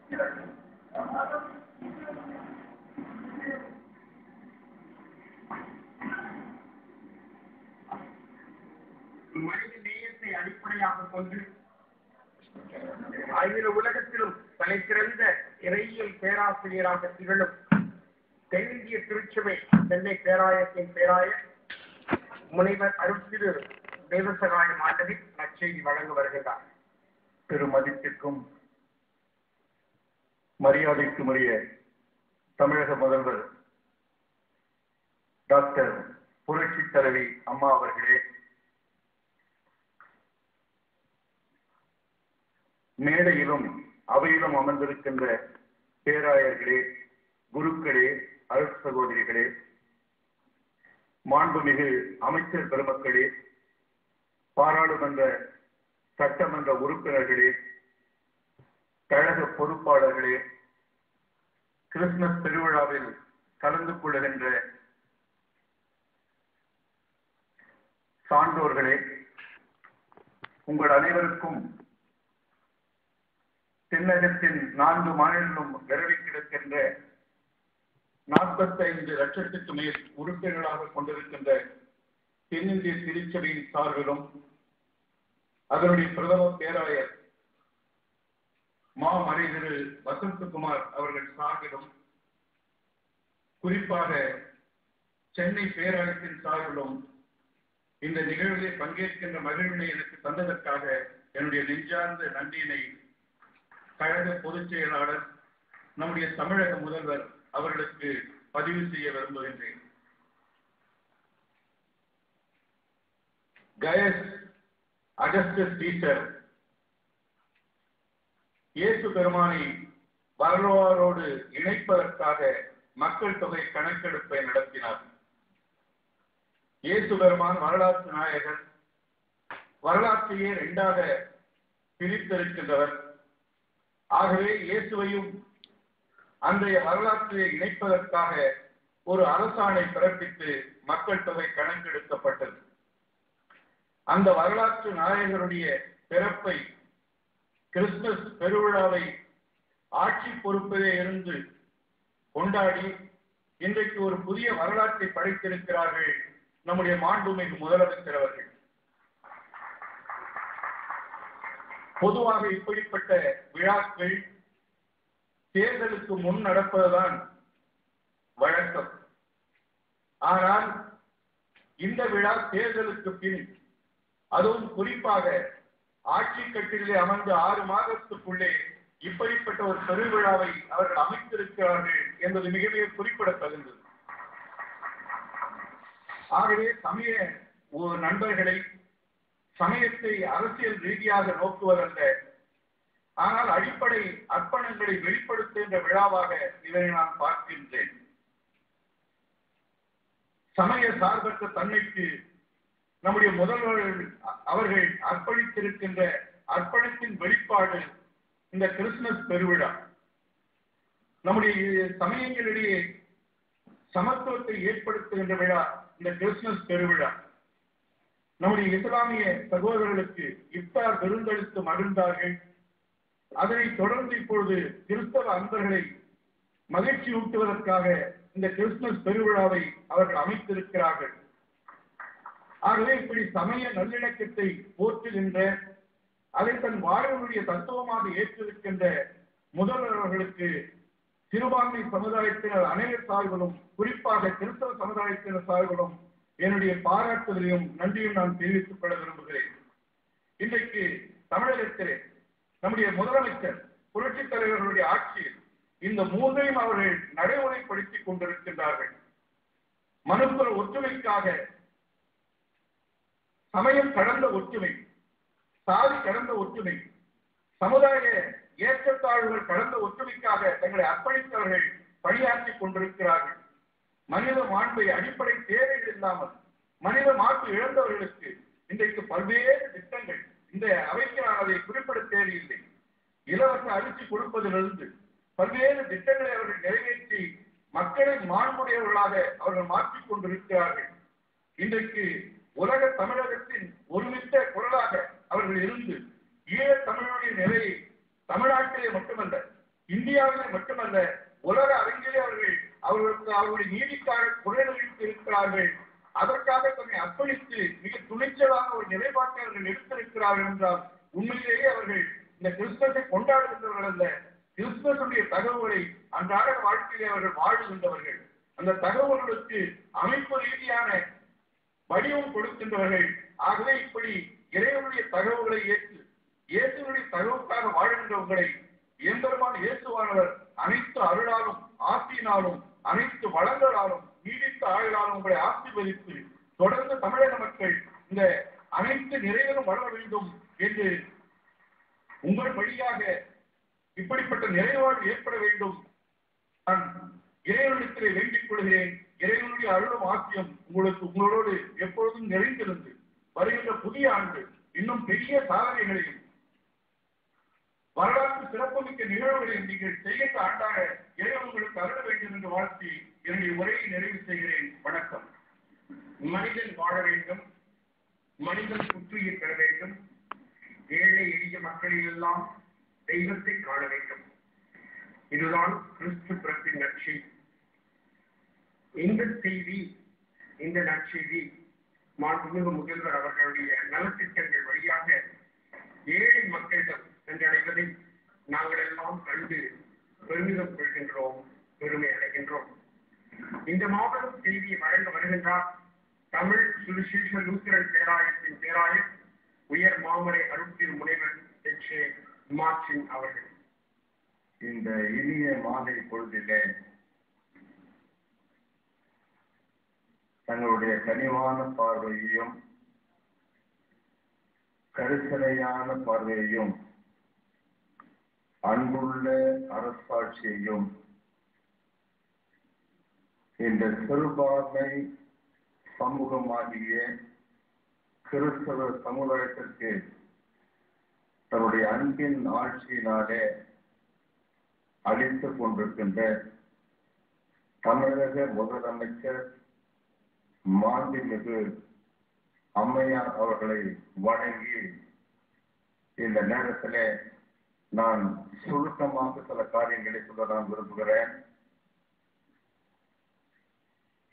மனித நேயத்தை அடிப்படையாக கொண்டு அகில உலகத்திலும் தலை சிறந்த இறையியல் பேராசிரியராக திகழும் தென்னிந்திய திருச்சபை சென்னை பேராயத்தின் பேராயர் முனைவர் அருட்திரு தேவசகாயம் ஆண்டவர் நற்செய்தி வழங்க வருகிறார். பெருமதிப்பிற்கும் மரியாதைக்கும் உரிய தமிழக முதல்வர் டாக்டர் புரட்சி தலைவி அம்மா அவர்களே, மேடையிலும் அவையிலும் அமர்ந்திருக்கின்ற பேராயர்களே, குருக்களே, அருட் சகோதரிகளே, மாண்புமிகு அமைச்சர் பெருமக்களே, பாராளுமன்ற சட்டமன்ற உறுப்பினர்களே, கழக பொறுப்பாளர்களே, கிறிஸ்துமஸ் திருவிழாவில் கலந்து கொள்ளுகின்ற சான்றோர்களே, உங்கள் அனைவருக்கும் தென்னகத்தின் 4 மாநிலங்களும் விரவி கிடக்கின்ற 45 லட்சத்துக்கு மேல் உறுப்பினர்களாக கொண்டிருக்கின்ற தென்னிந்திய திருச்சபையின் சார்பிலும் அதனுடைய பிரதம பேராயர் மாமறை திரு வசந்தகுமார் அவர்கள் சார்பிலும் குறிப்பாக சென்னை பேராயத்தின் சார்பிலும் இந்த நிகழ்விலே பங்கேற்கின்ற மகிழ்வினை எனக்கு தந்ததற்காக என்னுடைய நெஞ்சார்ந்த நன்றியினை கழக பொதுச் செயலாளர் நம்முடைய தமிழக முதல்வர் அவர்களுக்கு பதிவு செய்ய விரும்புகின்றேன். கயஸ் அகஸ்டஸ் சீசர் இயேசு பெருமானை வரலாறோடு இணைப்பதற்காக மக்கள் தொகை கணக்கெடுப்பை நடத்தினார். இயேசு பெருமான் வரலாற்று நாயகர், வரலாற்றையே 2ஆக பிரித்திருக்கின்றவர். ஆகவே இயேசுவையும் அன்றைய வரலாற்றை இணைப்பதற்காக ஒரு அரசாணை பிறப்பித்து மக்கள் தொகை கணக்கெடுக்கப்பட்டது. அந்த வரலாற்று நாயகருடைய பிறப்பை, கிறிஸ்துமஸ் பெருவிழாவை ஆட்சி பொறுப்பிலே இருந்து கொண்டாடி இன்றைக்கு ஒரு புதிய வரலாற்றை படைத்திருக்கிறார்கள் நம்முடைய மாண்புமிகு முதலமைச்சர் அவர்கள். பொதுவாக இப்படிப்பட்ட விழாக்கள் தேர்தலுக்கு முன் நடப்பதுதான் வழக்கம். ஆனால் இந்த விழா தேர்தலுக்கு பின், அதுவும் குறிப்பாக ஆட்சி கட்டிலே அமர்ந்து 6 மாதத்துக்குள்ளே இப்படிப்பட்ட ஒரு பெருவிழாவை அவர்கள் அமைத்திருக்கிறார்கள் என்பது மிக மிக குறிப்பிடத்தகுந்தது. ஆகவே சமய நண்பர்களை சமயத்தை அரசியல் ரீதியாக நோக்குவதல்ல, ஆனால் அடிப்படை அர்ப்பணங்களை வெளிப்படுத்துகின்ற விழாவாக இதனை நான் பார்க்கின்றேன். சமய சார்பற்ற தன்மைக்கு நம்முடைய முதல்வர்கள் அவர்கள் அர்ப்பணித்திருக்கின்ற அர்ப்பணத்தின் வெளிப்பாடு இந்த கிறிஸ்துமஸ் பெருவிழா. நம்முடைய சமயங்களிடையே சமத்துவத்தை ஏற்படுத்துகின்ற விழா இந்த கிறிஸ்துமஸ் பெருவிழா. நம்முடைய இஸ்லாமிய சகோதரர்களுக்கு இஃப்தார் விருந்தளித்து மகிழ்ந்தார்கள். அதனைத் தொடர்ந்து இப்பொழுது கிறிஸ்தவ அன்பர்களை மகிழ்ச்சி ஊட்டுவதற்காக இந்த கிறிஸ்துமஸ் பெருவிழாவை அவர்கள் அமைத்திருக்கிறார்கள். ஆகவே இப்படி சமய நல்லிணக்கத்தை போற்றுகின்ற, அதை தன் வாழ்வுடைய தத்துவமாக ஏற்றிருக்கின்ற முதல்வர்களுக்கு சிறுபான்மை சமுதாயத்தினர் அனைவர் சார்பிலும், குறிப்பாக கிறிஸ்தவ சமுதாயத்தினர் சார்பிலும் என்னுடைய பாராட்டுதலையும் நன்றியும் நான் தெரிவித்துக் கொள்ள விரும்புகிறேன். இன்றைக்கு தமிழகத்திலே நம்முடைய முதலமைச்சர் புரட்சித் தலைவர்களுடைய ஆட்சியில் இந்த 3ஐயும் அவர்கள் நடைமுறைப்படுத்திக் கொண்டிருக்கின்றார்கள். மனுக்குல ஒற்றுமைக்காக, சமயம் கடந்த ஒற்றுமை, சாதி கடந்த ஒற்றுமை, சமுதாய ஏற்றத்தாழ்வுகள் கடந்த ஒற்றுமைக்காக தங்களை அர்ப்பணித்தவர்கள் பணியாற்றிக் கொண்டிருக்கிறார்கள். மனித மாண்பை அடிப்படை தேவைகள் இல்லாமல் மனித மாண்பு இழந்தவர்களுக்கு இன்றைக்கு பல்வேறு திட்டங்கள், இந்த அவைக்கு நான் அதை குறிப்பிட தேவையில்லை, இலவச அரிசி கொடுப்பதிலிருந்து பல்வேறு திட்டங்களை அவர்கள் நிறைவேற்றி மக்களை மாண்புடையவர்களாக அவர்கள் மாற்றிக் கொண்டிருக்கிறார்கள். இன்றைக்கு உலக தமிழகத்தின் ஒருமித்த குரலாக அவர்கள் இருந்து ஈழத் தமிழனுடைய நிலையை தமிழ்நாட்டிலே மட்டுமல்ல இந்தியாவிலே மட்டுமல்ல, உலக அரங்கிலே அவர்களுக்கு அவர்களுடைய நீதிக்காக குரலளித்து இருக்கிறார்கள். அதற்காக தன்னை அர்ப்பணித்து மிக துணிச்சலான ஒரு நிலைப்பாட்டை அவர்கள் எடுத்திருக்கிறார்கள் என்றால் உண்மையிலேயே அவர்கள் இந்த கிறிஸ்துவத்தை கொண்டாடுகின்றவர்கள் அல்ல, கிறிஸ்துவனுடைய தகவலை அன்றாட வாழ்க்கையிலே அவர்கள் வாழ்கின்றவர்கள். அந்த தகவல்களுக்கு அமைப்பு ரீதியான வடிவம் கொடுக்கின்றவர்கள். ஆகவே இப்படி இறைவனுடைய தகவல்களை ஏற்று இயேசுடைய தகவலுக்காக வாழ்கின்றவர்களை எம்பெருமான இயேசுவானவர் அனைத்து அருளாலும் ஆசியினாலும் அனைத்து வளங்களாலும் நீடித்த ஆயுளாலும் உங்களை ஆசீர்வதித்து தொடர்ந்து தமிழக மக்கள் இந்த அனைத்து நிறைவேறும் வளர வேண்டும் என்று உங்கள் வழியாக இப்படிப்பட்ட நிறைவாழ்வு ஏற்பட வேண்டும் நான் இறைவனிடத்திலே வேண்டிக் கொள்கிறேன். இறைவனுடைய அருளும் ஆசியம் உங்களோடு எப்பொழுதும் நிறைந்திருந்து வருகின்ற புதிய ஆண்டு இன்னும் பெரிய சாதனைகளையும் வரலாற்று சிறப்புமிக்க நிகழ்வுகளையும் நீங்கள் செய்கின்ற ஆண்டாக இறைவன் உங்களுக்கு அருள வேண்டும் என்று வாழ்த்தி என்னுடைய உரையை நிறைவு செய்கிறேன். வணக்கம். மனிதன் வாழ வேண்டும், மனிதன் புத்துயிர் பெற வேண்டும், ஏழை எளிய மக்களிலெல்லாம் தெய்வத்தை காண வேண்டும். இதுதான் கிறிஸ்து பிறப்பின் நற்செய்தி. இந்த செய்தி, இந்த நற்செய்தி மாண்புமிகு முதல்வர் அவர்களுடைய நலத்திட்டங்கள் வழியாக ஏழை மக்களிடம் சென்றடைவதை நாங்கள் எல்லாம் கண்டு பெருமிதம் கொள்கின்றோம், பெருமை அடைகின்றோம். இந்த மாபெரும் செய்தியை வழங்க வருகின்றார் தமிழ் சுவிசேஷ லூத்திரன் பேராயத்தின் பேராயர் உயர் மாமரை அருட்திரு முனைவர் மார்ச்சின் அவர்கள். இந்த இனிய மாலை பொழுதிலே தங்களுடைய கனிவான பார்வையையும் கருத்தரையான பார்வையையும் அன்புள்ள அரசாட்சியையும் இந்த சிறுபான்மை சமூகமாகிய கிறிஸ்தவ சமுதாயத்திற்கு தன்னுடைய அன்பின் ஆட்சியினாலே அளித்துக் கொண்டிருக்கின்ற தமிழக முதலமைச்சர் மாண்புமிகு அம்மையார் அவர்களை வணங்கி இந்த நேரத்தில் நான் சுருக்கமாக சில காரியங்களை சொல்ல நான் விரும்புகிறேன்.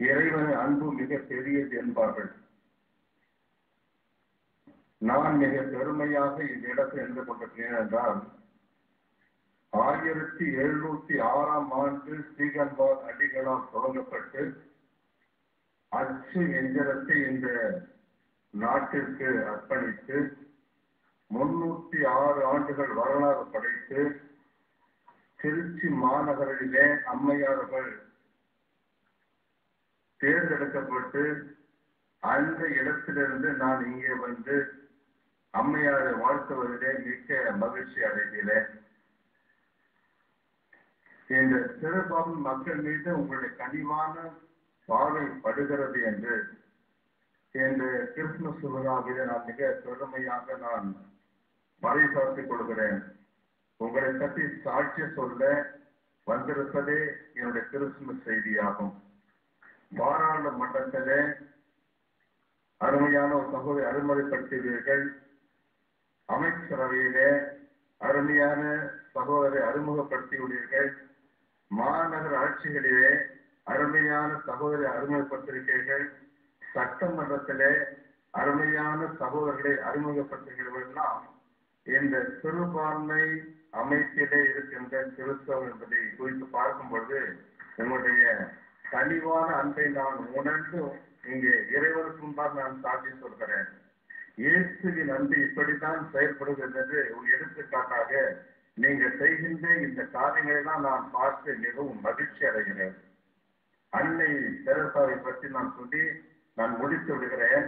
இறைவனின் அன்பு மிக பெரியது என்பார்கள். நான் மிக பெருமையாக இந்த இடத்தில் இருந்து கொண்டிருக்கிறேன் என்றால் 1706 ஸ்ரீகன்பால் அடிகளால் தொடங்கப்பட்டு அச்சு எந்திரத்தை இந்த நாட்டிற்கு அர்ப்பணித்து 306 ஆண்டுகள் வரலாறு படைத்து திருச்சி மாநகரிலே அம்மையார்கள் தேர்ந்தெடுக்கப்பட்டு அந்த இடத்திலிருந்து நான் இங்கே வந்து அம்மையாரை வாழ்த்துவதிலே மிக்க மகிழ்ச்சி அடைகிறேன். இந்த சிறுபான்மை மக்கள் மீது உங்களுடைய கனிவான பார்வை படுகிறது என்று இந்த கிறிஸ்துமஸ் விழாவிலே நான் மிக பெருமையாக நான் பறைசாற்றிக் கொள்கிறேன். உங்களை பற்றி சாட்சி சொல்ல வந்திருப்பதே என்னுடைய கிறிஸ்துமஸ் செய்தியாகும். பாராளுமன்றத்திலே அருமையான ஒரு சகோதரி அறிமுகப்படுத்துவீர்கள், அமைச்சரவையிலே அருமையான சகோதரை அறிமுகப்படுத்தியுள்ளீர்கள், மாநகர ஆட்சிகளிலே அருமையான சகோதரை அறிமுகப்படுத்தியிருக்கிறீர்கள், சட்டமன்றத்திலே அருமையான சகோதரர்களை அறிமுகப்படுத்துகிறவர்கள்லாம் இந்த சிறுபான்மை அமைப்பிலே இருக்கின்ற கிறிஸ்தவம் என்பதை குறித்து பார்க்கும் பொழுது உங்களுடைய கனிவான அன்பை நான் உணர்ந்து இங்கே இறைவனுக்கு முன்பாக நான் சாட்சி சொல்கிறேன். இயேசுவின் அன்பு இப்படித்தான் செயல்படுகிறது என்று ஒரு எடுத்துக்காட்டாக நீங்கள் செய்கின்ற இந்த காரியங்களை தான் நான் பார்த்து மிகவும் மகிழ்ச்சி அடைகிறேன். அன்னை தெரசாவை பற்றி நான் சொல்லி நான் முடித்து விடுகிறேன்.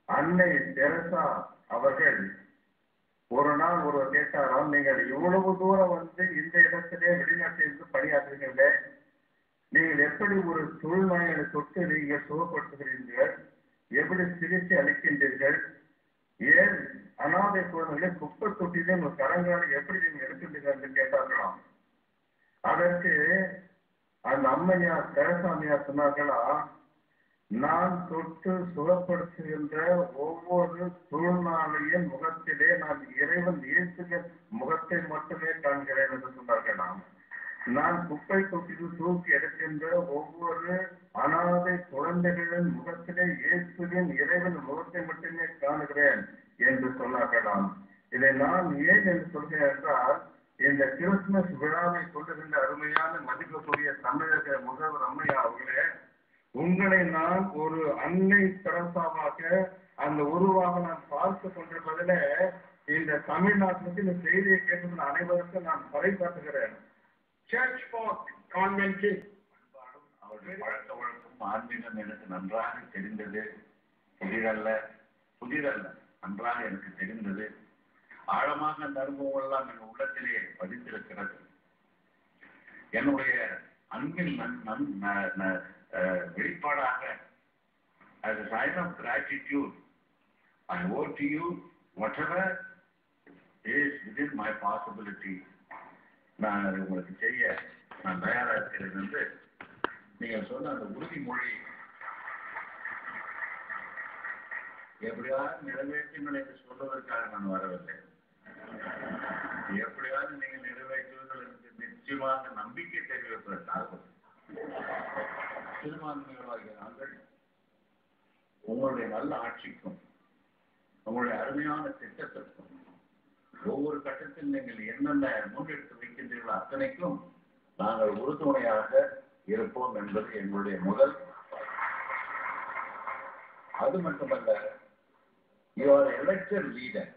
அன்னை தெரசா அவர்கள் ஒரு நாள் ஒருவர் கேட்டாராம், நீங்கள் இவ்வளவு தூரம் வந்து இந்த இடத்திலே வெளிநாட்டிலிருந்து பணியாற்றுகிறீர்களே, நீங்கள் எப்படி ஒரு தொழில்நோய்களை தொட்டு நீங்கள் சுகப்படுத்துகிறீர்கள், எப்படி சிகிச்சை அளிக்கின்றீர்கள், ஏன் அனாதை குழந்தைகளை குப்பை தொட்டிலே உங்கள் கரங்களை எப்படி நீங்கள் எடுக்கின்றீர்கள் என்று கேட்டார்களாம். அதற்கு அந்த அம்மையார் தெரசாமியார் சொன்னார்களா, நான் தொட்டு சுகப்படுத்துகின்ற ஒவ்வொரு தொழில்நாளையின் முகத்திலே நான் இறைவன் இயேசுவின் முகத்தை மட்டுமே காண்கிறேன் என்று சொன்னார்களாம். நான் குப்பை தொட்டியில் தூக்கி எடுக்கின்ற ஒவ்வொரு அனாதை குழந்தைகளின் முகத்திலே இயேசுவின் இறைவன் முகத்தை மட்டுமே காணுகிறேன் என்று சொன்னார்களாம். இதை நான் ஏன் என்று சொல்கிறேன் என்றால், இந்த கிறிஸ்துமஸ் விழாவை கொண்டிருந்த அருமையான மதிப்புக்குரிய தமிழக முதல்வர் அம்மையா அவர்களே, உங்களை நான் ஒரு அன்னை தெரசாவாக அந்த உருவாக நான் பார்த்து கொண்டிருப்பதில இந்த தமிழ்நாட்டிற்கு இந்த செய்தியை கேட்கிற அனைவருக்கும் நான் பறைசாற்றுகிறேன். Church for convention. அவருடைய பழக்க வழக்கம் ஆன்மீகம் எனக்கு நன்றாக தெரிந்தது. புதிதல்ல நன்றாக எனக்கு தெரிந்தது. ஆழமாக அந்த அனுபவம் எல்லாம் என் உள்ளத்திலே பதிந்திருக்கிறது. என்னுடைய அன்பின் வெளிப்பாடாக as a sign of gratitude, I owe to you whatever is within my possibility. நான் உங்களுக்கு செய்ய நான் தயாரா இருக்கிறது என்று நீங்கள் சொன்ன அந்த உறுதிமொழி எப்படியாவது நிறைவேற்றுங்கள் என்று சொல்வதற்காக நான் வரவில்லை. எப்படியாவது நீங்கள் நிறைவேற்றுவீர்கள் என்று நிச்சயமாக நம்பிக்கை தெரிவிப்பதற்காக சிறுபான்மைகளாகிய நாங்கள் உங்களுடைய நல்ல ஆட்சிக்கும் உங்களுடைய அருமையான திட்டத்திற்கும் ஒவ்வொரு கட்டத்தில் நீங்கள் என்னென்ன முன்னெடுத்து வைக்கின்றீர்களோ அத்தனைக்கும் நாங்கள் உறுதுணையாக இருப்போம் என்பது எங்களுடைய முதல். அது மட்டுமல்ல, you are an elected leader,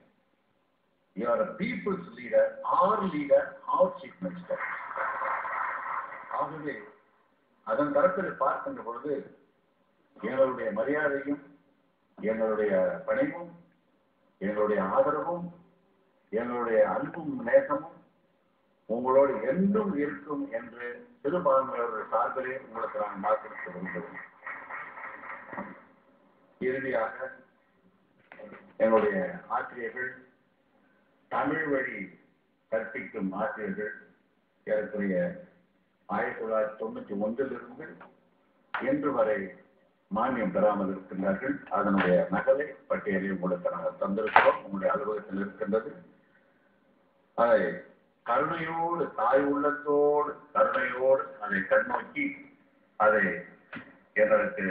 you are a people's leader, our leader, our chief minister. ஆகவே அதன் தரத்தில் பார்க்கின்ற பொழுது எங்களுடைய மரியாதையும் எங்களுடைய பணிவும் எங்களுடைய ஆதரவும் எங்களுடைய அன்பும் நேசமும் உங்களோடு என்றும் இருக்கும் என்று சிறுபான்மையோருடைய சார்பிலே உங்களுக்கு நான் வாக்களிக்க விரும்புகிறேன். இறுதியாக எங்களுடைய ஆசிரியர்கள், தமிழ் வழி கற்பிக்கும் ஆசிரியர்கள் ஏறக்குறைய 1991 இன்று வரை மானியம் பெறாமல் இருக்கின்றார்கள். அதனுடைய நகலை பட்டியலில் உங்களுக்கு நாங்கள் தந்திருக்கிறோம். உங்களுடைய அலுவலகத்தில் இருக்கின்றது. அதை கருணையோடு, தாய் உள்ளத்தோடு கருணையோடு அதை கண்ணோக்கி அதை எங்களுக்கு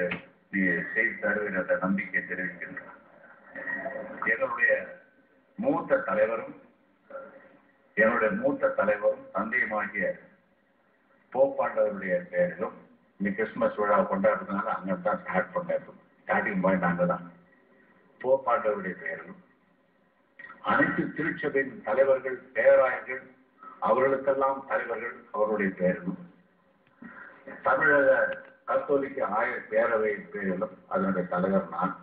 நீ செய்து தருகிற நம்பிக்கை தெரிவிக்கின்றார். என்னுடைய மூத்த தலைவரும் தந்தையுமாகிய போப்பாண்டவருடைய பெயரிலும் இந்த கிறிஸ்துமஸ் விழா கொண்டாடுறதுனால அங்கதான் ஸ்டார்ட் பண்ணாரு. ஸ்டார்டிங் பாயிண்ட் அங்கதான். போப்பாண்டவருடைய பெயரிலும் அனைத்து திருச்சபையின் தலைவர்கள், பேராயர்கள், அவர்களுக்கெல்லாம் தலைவர்கள் அவருடைய பெயரிலும், தமிழக கத்தோலிக்க ஆயர் பேரவையின் பேரிலும் அதனுடைய தலைவர் நான்,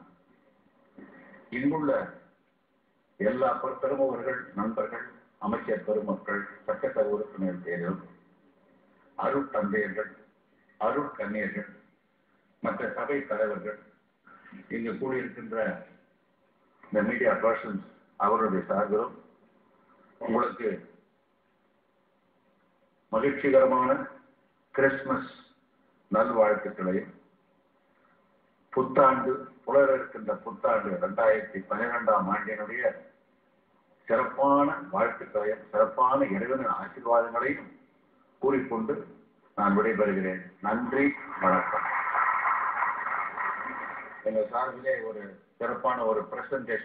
இங்குள்ள எல்லா பிரமுகர்கள், நண்பர்கள், அமைச்சர் பெருமக்கள், சட்டசபை உறுப்பினர் பேரிலும், அருட்தந்தையர்கள், அருட்கன்னியர்கள், மற்ற சபை தலைவர்கள், இங்கு கூடியிருக்கின்ற இந்த மீடியா பர்சன்ஸ் அவருடைய சார்பிலும் உங்களுக்கு மகிழ்ச்சிகரமான கிறிஸ்துமஸ் நல்வாழ்த்துக்களையும், புத்தாண்டு புலர இருக்கின்ற புத்தாண்டு 2012ஆம் ஆண்டினுடைய சிறப்பான வாழ்த்துக்களையும் சிறப்பான இறைவனின் ஆசீர்வாதங்களையும் கூறிக்கொண்டு நான் விடைபெறுகிறேன். நன்றி, வணக்கம். எங்கள் சார்பிலே ஒரு சிறப்பான ஒரு பிரசன்டேஷன்